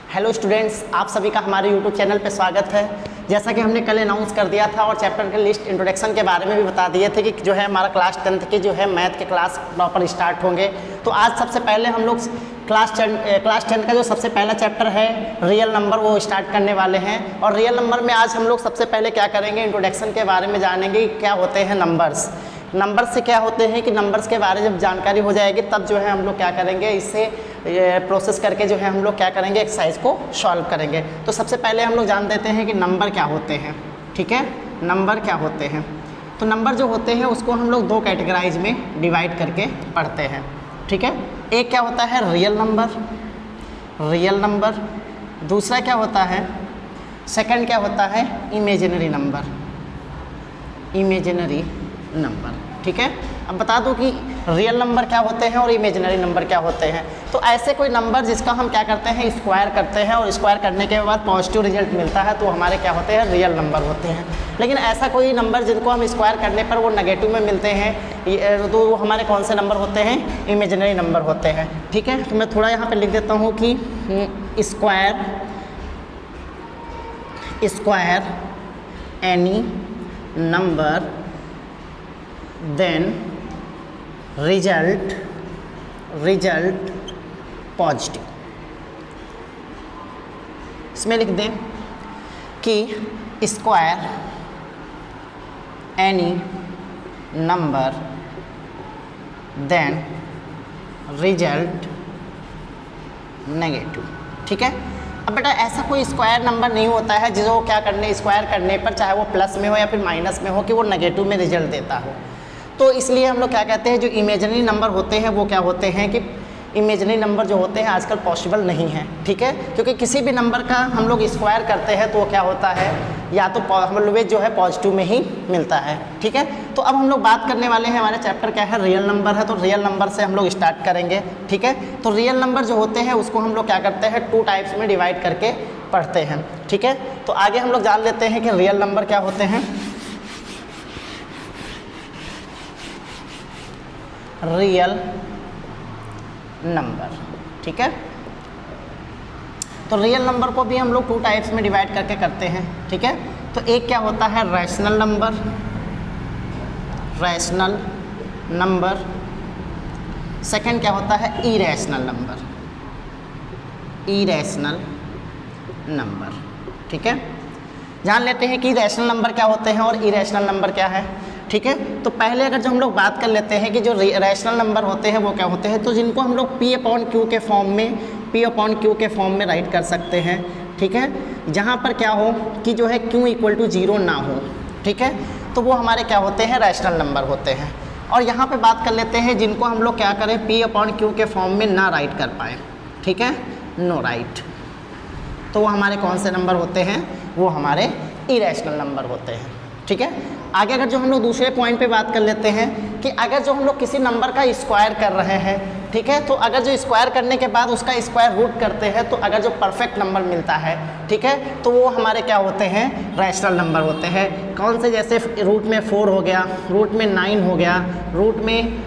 Hello students, आप सभी का हमारे यूट्यूब चैनल पे स्वागत है। जैसा कि हमने कल अनाउंस कर दिया था और चैप्टर के लिस्ट इंट्रोडक्शन के बारे में भी बता दिए थे कि जो है हमारा क्लास 10th के जो है मैथ के क्लास प्रॉपर स्टार्ट होंगे। तो आज सबसे पहले हम लोग क्लास 10 का जो सबसे पहला चैप्टर है रियल नंबर वो स्टार्ट करने वाले हैं। और रियल नंबर में आज हम लोग सबसे पहले क्या करेंगे, इंट्रोडक्शन के बारे में जानेंगे कि क्या होते हैं नंबर्स, नंबर्स से क्या होते हैं कि नंबर्स के बारे में जब जानकारी हो जाएगी तब जो है हम लोग क्या करेंगे, इससे प्रोसेस करके जो है हम लोग क्या करेंगे, एक्सरसाइज को सॉल्व करेंगे। तो सबसे पहले हम लोग जान देते हैं कि नंबर क्या होते हैं। ठीक है, नंबर क्या होते हैं। तो नंबर जो होते हैं उसको हम लोग दो कैटेगराइज में डिवाइड करके पढ़ते हैं। ठीक है, एक क्या होता है रियल नंबर, रियल नंबर। दूसरा क्या होता है, सेकंड क्या होता है इमेजिनरी नंबर, इमेजिनरी नंबर। ठीक है, अब बता दूं कि रियल नंबर क्या होते हैं और इमेजिनरी नंबर क्या होते हैं। तो ऐसे कोई नंबर जिसका हम क्या करते हैं, स्क्वायर करते हैं और स्क्वायर करने के बाद पॉजिटिव रिजल्ट मिलता है तो हमारे क्या होते हैं, रियल नंबर होते हैं। लेकिन ऐसा कोई नंबर जिनको हम स्क्वायर करने पर वो नेगेटिव में मिलते हैं तो वो हमारे कौन से नंबर होते हैं, इमेजिनरी नंबर होते हैं। ठीक है, तो मैं थोड़ा यहाँ पर लिख देता हूँ कि square any number then result positive. इसमें लिख दें कि square any number then result negative. ठीक है, अब बेटा ऐसा कोई स्क्वायर नंबर नहीं होता है जिसको क्या करने, स्क्वायर करने पर चाहे वो प्लस में हो या फिर माइनस में हो कि वो नेगेटिव में रिजल्ट देता हो। तो इसलिए हम लोग क्या कहते हैं, जो इमेजिनरी नंबर होते हैं वो क्या होते हैं कि इमेजिनरी नंबर जो होते हैं आजकल पॉसिबल नहीं है। ठीक है, क्योंकि किसी भी नंबर का हम लोग स्क्वायर करते हैं तो वो क्या होता है, या तो हम लोग जो है पॉजिटिव में ही मिलता है। ठीक है, तो अब हम लोग बात करने वाले हैं, हमारे चैप्टर क्या है रियल नंबर है, तो रियल नंबर से हम लोग स्टार्ट करेंगे। ठीक है, तो रियल नंबर जो होते हैं उसको हम लोग क्या करते हैं, टू टाइप्स में डिवाइड करके पढ़ते हैं। ठीक है, तो आगे हम लोग जान लेते हैं कि रियल नंबर क्या होते हैं। रियल नंबर, ठीक है, तो रियल नंबर को भी हम लोग टू टाइप्स में डिवाइड करके करते हैं। ठीक है, तो एक क्या होता है rational number, rational number. Second क्या होता है इरैशनल नंबर, इरैशनल नंबर। ठीक है, जान लेते हैं कि रैशनल नंबर क्या होते हैं और इरैशनल नंबर क्या है। ठीक है, तो पहले अगर जो हम लोग बात कर लेते हैं कि जो रैशनल नंबर होते हैं वो क्या होते हैं, तो जिनको हम लोग P/Q के फॉर्म में, P/Q के फॉर्म में राइट कर सकते हैं। ठीक है, जहाँ पर क्या हो कि जो है Q = 0 ना हो। ठीक है, तो वो हमारे क्या होते हैं, रैशनल नंबर होते हैं। और यहाँ पे बात कर लेते हैं जिनको हम लोग क्या करें, P/Q के फॉर्म में ना राइट कर पाए। ठीक है, नो राइट, तो वो हमारे कौन से नंबर होते हैं, वो हमारे इरैशनल नंबर होते हैं। ठीक है, आगे अगर जो हम लोग दूसरे पॉइंट पे बात कर लेते हैं कि अगर जो हम लोग किसी नंबर का स्क्वायर कर रहे हैं, ठीक है, तो अगर जो स्क्वायर करने के बाद उसका स्क्वायर रूट करते हैं तो अगर जो परफेक्ट नंबर मिलता है, ठीक है, तो वो हमारे क्या होते हैं, रैशनल नंबर होते हैं। कौन से, जैसे रूट में 4 हो गया, रूट में 9 हो गया, रूट में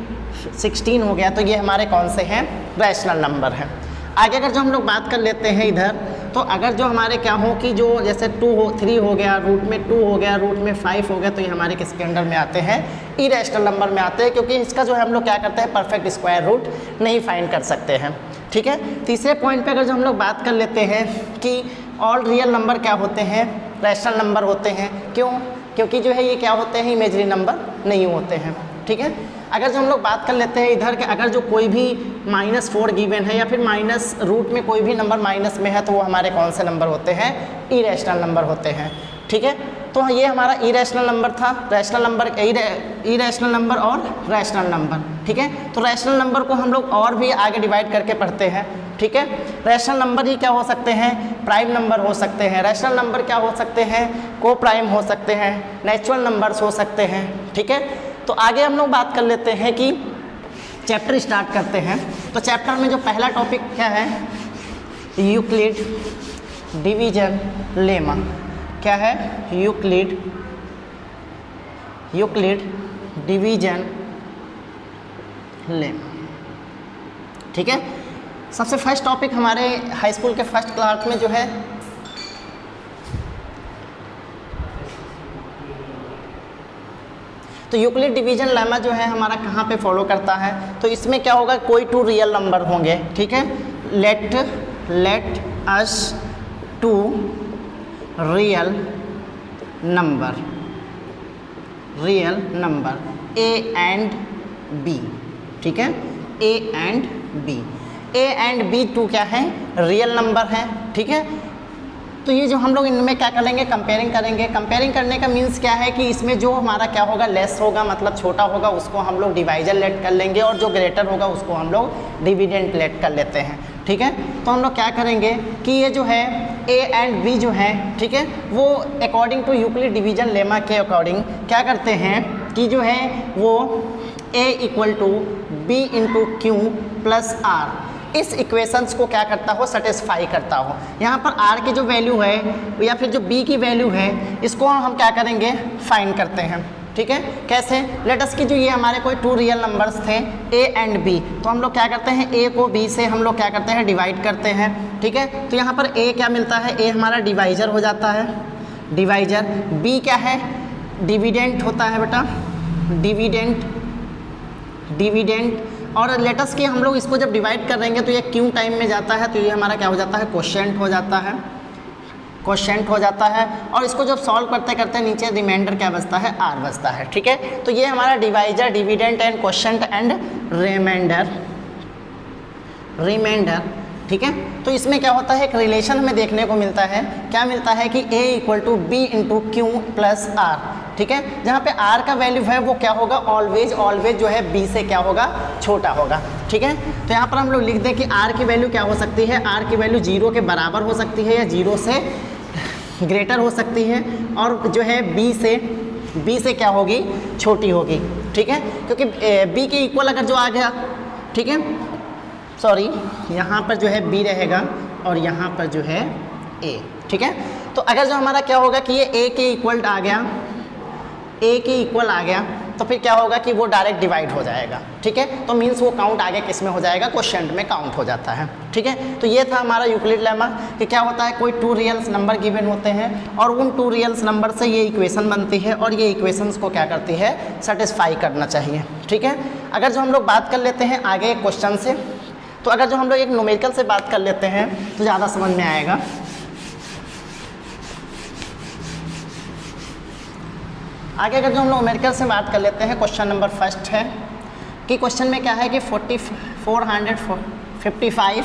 16 हो गया, तो ये हमारे कौन से हैं, रैशनल नंबर हैं। आगे अगर जो हम लोग बात कर लेते हैं इधर, तो अगर जो हमारे क्या हो कि जो जैसे 3 हो गया, रूट में 2 हो गया, रूट में 5 हो गया, तो ये हमारे किसके अंडर में आते हैं, इरैशनल नंबर में आते हैं, क्योंकि इसका जो है हम लोग क्या करते हैं, परफेक्ट स्क्वायर रूट नहीं फाइंड कर सकते हैं। ठीक है, तीसरे पॉइंट पे अगर जो हम लोग बात कर लेते हैं कि ऑल रियल नंबर क्या होते हैं, रैशनल नंबर होते हैं। क्यों, क्योंकि जो है ये क्या होते हैं, इमेजिनरी नंबर नहीं होते हैं। ठीक है, अगर जो हम लोग बात कर लेते हैं इधर के, अगर जो कोई भी -4 गिवन है या फिर माइनस रूट में कोई भी नंबर माइनस में है तो वो हमारे कौन से नंबर होते हैं, इरैशनल नंबर होते हैं। ठीक है, तो ये हमारा इरैशनल नंबर था, रैशनल नंबर, इरैशनल नंबर और रैशनल नंबर। ठीक है, तो रैशनल नंबर को हम लोग और भी आगे डिवाइड करके पढ़ते हैं। ठीक है, रैशनल नंबर ही क्या हो सकते हैं, प्राइम नंबर हो सकते हैं। रैशनल नंबर क्या हो सकते हैं, को प्राइम हो सकते हैं, नेचुरल नंबर्स हो सकते हैं। ठीक है, तो आगे हम लोग बात कर लेते हैं कि चैप्टर स्टार्ट करते हैं। तो चैप्टर में जो पहला टॉपिक क्या है, यूक्लिड डिवीजन लेमा। क्या है, यूक्लिड डिवीजन लेमा। ठीक है, सबसे फर्स्ट टॉपिक हमारे हाई स्कूल के फर्स्ट क्लास में जो है तो यूक्लिड डिवीजन लेमा जो है हमारा कहाँ पे फॉलो करता है, तो इसमें क्या होगा, कोई टू रियल नंबर होंगे, ठीक है। Let us two real number a and b, ठीक है, ए एंड बी टू क्या है, रियल नंबर है, ठीक है। तो ये जो हम लोग इनमें क्या करेंगे, कंपेयरिंग करेंगे। कंपेयरिंग करने का मीन्स क्या है कि इसमें जो हमारा क्या होगा, लेस होगा मतलब छोटा होगा, उसको हम लोग डिवाइजर लेट कर लेंगे, और जो ग्रेटर होगा उसको हम लोग डिविडेंट लेट कर लेते हैं, ठीक है। तो हम लोग क्या करेंगे कि ये जो है ए एंड बी जो है, ठीक है, वो according to Euclid division lemma के अकॉर्डिंग क्या करते हैं कि जो है वो A equal to B into Q plus R, इस इक्वेशंस को क्या करता हो, सेटिस्फाई करता हो। यहाँ पर r की जो वैल्यू है या फिर जो b की वैल्यू है, इसको हम क्या करेंगे, फाइंड करते हैं, ठीक है। कैसे, लेट अस की जो ये हमारे कोई टू रियल नंबर्स थे a एंड b, तो हम लोग क्या करते हैं, a को b से हम लोग क्या करते हैं, डिवाइड करते हैं, ठीक है। तो यहाँ पर a क्या मिलता है, a हमारा डिवाइजर हो जाता है, डिवाइजर। b क्या है, डिविडेंट होता है बेटा, डिविडेंट। और लेटस के हम लोग इसको जब डिवाइड कर देंगे तो ये क्यू टाइम में जाता है, तो ये हमारा क्या हो जाता है, क्वोशिएंट हो जाता है। और इसको जब सॉल्व करते करते नीचे रिमाइंडर क्या बचता है, आर बचता है, ठीक है। तो ये हमारा divisor, dividend and quotient and remainder, ठीक है। तो इसमें क्या होता है, एक रिलेशन हमें देखने को मिलता है, क्या मिलता है कि a equal to B into Q plus r, ठीक है। जहाँ पे r का वैल्यू है वो क्या होगा, ऑलवेज जो है b से क्या होगा, छोटा होगा, ठीक है। तो यहाँ पर हम लोग लिख दें कि r की वैल्यू क्या हो सकती है, r की वैल्यू 0 के बराबर हो सकती है या 0 से ग्रेटर हो सकती है, और जो है b से क्या होगी, छोटी होगी, ठीक है। क्योंकि b के इक्वल अगर जो आ गया, ठीक है, सॉरी यहाँ पर जो है b रहेगा और यहाँ पर जो है a, ठीक है। तो अगर जो हमारा क्या होगा कि ये a के इक्वल आ गया, तो फिर क्या होगा कि वो डायरेक्ट डिवाइड हो जाएगा, ठीक है। तो मीन्स वो काउंट आगे किस में हो जाएगा, क्वोशिएंट में काउंट हो जाता है, ठीक है। तो ये था हमारा यूक्लिड लेमा कि क्या होता है, कोई टू रियल्स नंबर गिवन होते हैं और उन टू रियल्स नंबर से ये इक्वेशन बनती है, और ये इक्वेशंस को क्या करती है, सेटिस्फाई करना चाहिए, ठीक है। अगर जो हम लोग बात कर लेते हैं आगे एक क्वेश्चन से, तो अगर जो हम लोग एक न्यूमेरिकल से बात कर लेते हैं तो ज़्यादा समझ में आएगा। आगे अगर जो हम लोग न्यूमेरिकल से बात कर लेते हैं, क्वेश्चन नंबर फर्स्ट है कि क्वेश्चन में क्या है कि 455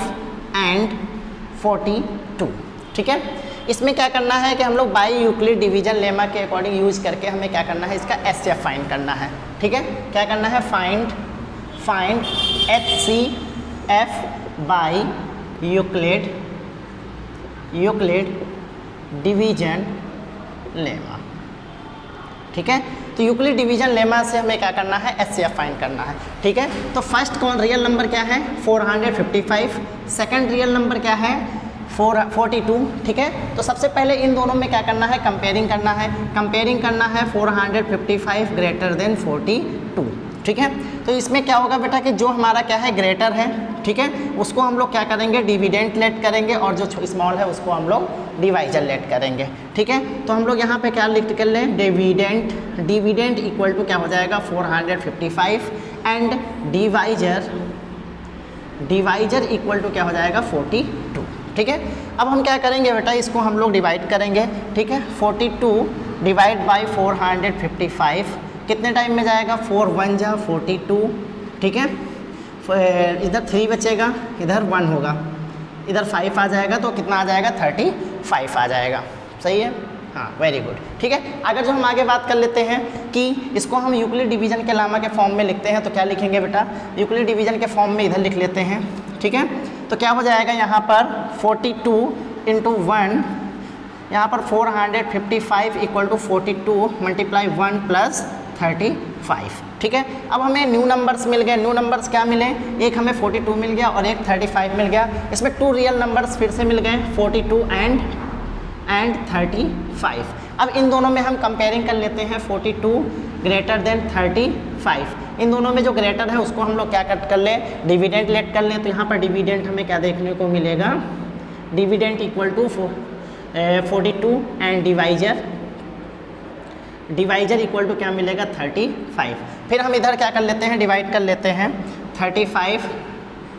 एंड 42, ठीक है। इसमें क्या करना है कि हम लोग बाय यूक्लिड डिवीजन लेमा के अकॉर्डिंग यूज करके हमें क्या करना है, इसका HCF फाइंड करना है, ठीक है। क्या करना है, find HCF by Euclid division lemma, ठीक है। तो यूक्लिड डिवीजन लेमा से हमें क्या करना है, HCF फाइंड करना है, ठीक है। तो फर्स्ट कौन रियल नंबर क्या है, 455, सेकंड रियल नंबर क्या है, 42, ठीक है। तो सबसे पहले इन दोनों में क्या करना है, कंपेयरिंग करना है 455 ग्रेटर देन 42, ठीक है। तो इसमें क्या होगा बेटा कि जो हमारा क्या है, ग्रेटर है, ठीक है, उसको हम लोग क्या करेंगे, डिविडेंट लेट करेंगे, और जो स्मॉल है उसको हम लोग डिवाइजर लेट करेंगे, ठीक है। तो हम लोग यहाँ पे क्या लिख कर लें, डिविडेंट इक्वल टू क्या हो जाएगा, 455 एंड डिवाइजर इक्वल टू क्या हो जाएगा, 42, ठीक है। अब हम क्या करेंगे बेटा, इसको हम लोग डिवाइड करेंगे, ठीक है। 42 डिवाइड बाई 455 कितने टाइम में जाएगा, 4 1 जा 42, ठीक है। इधर 3 बचेगा, इधर 1 होगा, इधर 5 आ जाएगा, तो कितना आ जाएगा, 35 आ जाएगा, सही है, हाँ, वेरी गुड, ठीक है। अगर जो हम आगे बात कर लेते हैं कि इसको हम यूक्लिड डिवीजन के लेमा के फॉर्म में लिखते हैं, तो क्या लिखेंगे बेटा, यूक्लिड डिवीजन के फॉर्म में इधर लिख लेते हैं, ठीक है। तो क्या हो जाएगा यहाँ पर 42 इंटू 1, यहाँ पर 455 इक्वल टू 42 मल्टीप्लाई 1 प्लस 35, ठीक है। अब हमें न्यू नंबर्स मिल गए, न्यू नंबर्स क्या मिले, एक हमें 42 मिल गया और एक 35 मिल गया। इसमें टू रियल नंबर्स फिर से मिल गए, 42 एंड 35। अब इन दोनों में हम कंपेयरिंग कर लेते हैं, 42 ग्रेटर देन 35, इन दोनों में जो ग्रेटर है उसको हम लोग क्या कट कर लें, डिविडेंड लेट कर लें। तो यहाँ पर डिविडेंड हमें क्या देखने को मिलेगा, dividend equal to 42 and divisor equal to क्या मिलेगा 35। फिर हम इधर क्या कर लेते हैं, डिवाइड कर लेते हैं 35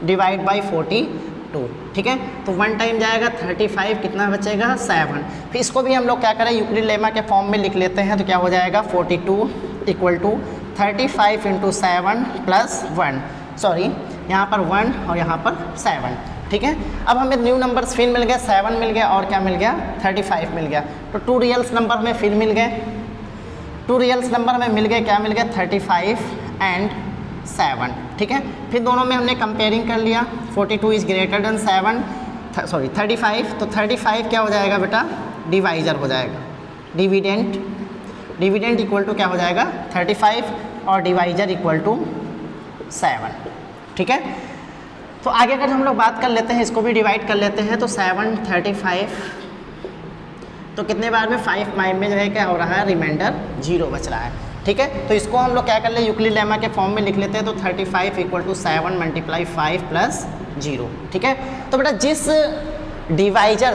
डिवाइड बाई 42, ठीक है। तो 1 टाइम जाएगा 35, कितना बचेगा 7। फिर इसको भी हम लोग क्या करें, यूक्लिड लेमा के फॉर्म में लिख लेते हैं। तो क्या हो जाएगा 42 equal to 35 into 7 plus 1, sorry यहाँ पर 1 और यहाँ पर 7, ठीक है। अब हमें न्यू नंबर्स फिर मिल गए, 7 मिल गया और क्या मिल गया 35 मिल गया। तो 2 रियल्स नंबर हमें फिर मिल गए, 2 रियल्स नंबर हमें मिल गए, क्या मिल गया 35 एंड 7, ठीक है। फिर दोनों में हमने कंपेयरिंग कर लिया, 42 इज़ ग्रेटर देन 7, सॉरी 35, तो 35 क्या हो जाएगा बेटा डिवाइजर हो जाएगा, डिविडेंड इक्वल टू क्या हो जाएगा 35 और डिवाइजर इक्वल टू 7, ठीक है। तो आगे अगर हम लोग बात कर लेते हैं, इसको भी डिवाइड कर लेते हैं। तो 7 35, तो कितने बार में 5 माइंड में जो है क्या हो रहा है, रिमाइंडर 0 बच रहा है, ठीक है। तो इसको हम लोग क्या कर ले, यूक्लिड लेमा के फॉर्म में लिख लेते हैं। तो 35 इक्वल टू 7 मल्टीप्लाई 5 प्लस 0, ठीक है। तो बेटा जिस डिवाइजर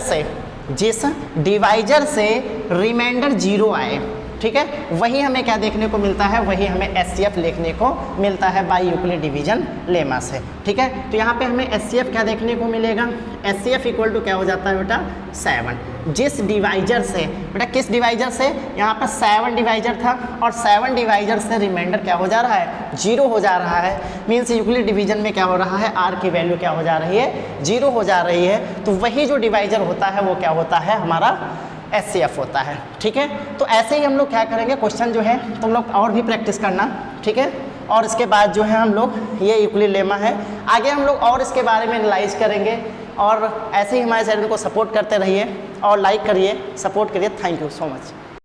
से रिमाइंडर 0 आए, ठीक है, वही हमें क्या देखने को मिलता है, वही हमें एचसीएफ लिखने को मिलता है बाय यूक्लिड डिवीजन लेमा से, ठीक है। तो यहाँ पे हमें एचसीएफ क्या देखने को मिलेगा, एचसीएफ इक्वल टू क्या हो जाता है बेटा 7। जिस डिवाइजर से, बेटा किस डिवाइजर से, यहाँ पर 7 डिवाइजर था और 7 डिवाइजर से रिमाइंडर क्या हो जा रहा है 0 हो जा रहा है। मीन्स यूक्लिड डिवीजन में क्या हो रहा है, आर की वैल्यू क्या हो जा रही है 0 हो जा रही है। तो वही जो डिवाइजर होता है वो क्या होता है, हमारा एचसीएफ होता है, ठीक है। तो ऐसे ही हम लोग क्या करेंगे, क्वेश्चन जो है तुम लोग और भी प्रैक्टिस करना, ठीक है। और इसके बाद जो है हम लोग, ये यूक्लिड लेमा है, आगे हम लोग और इसके बारे में एनालाइज करेंगे। और ऐसे ही हमारे चैनल को सपोर्ट करते रहिए और लाइक करिए, सपोर्ट करिए। Thank you so much.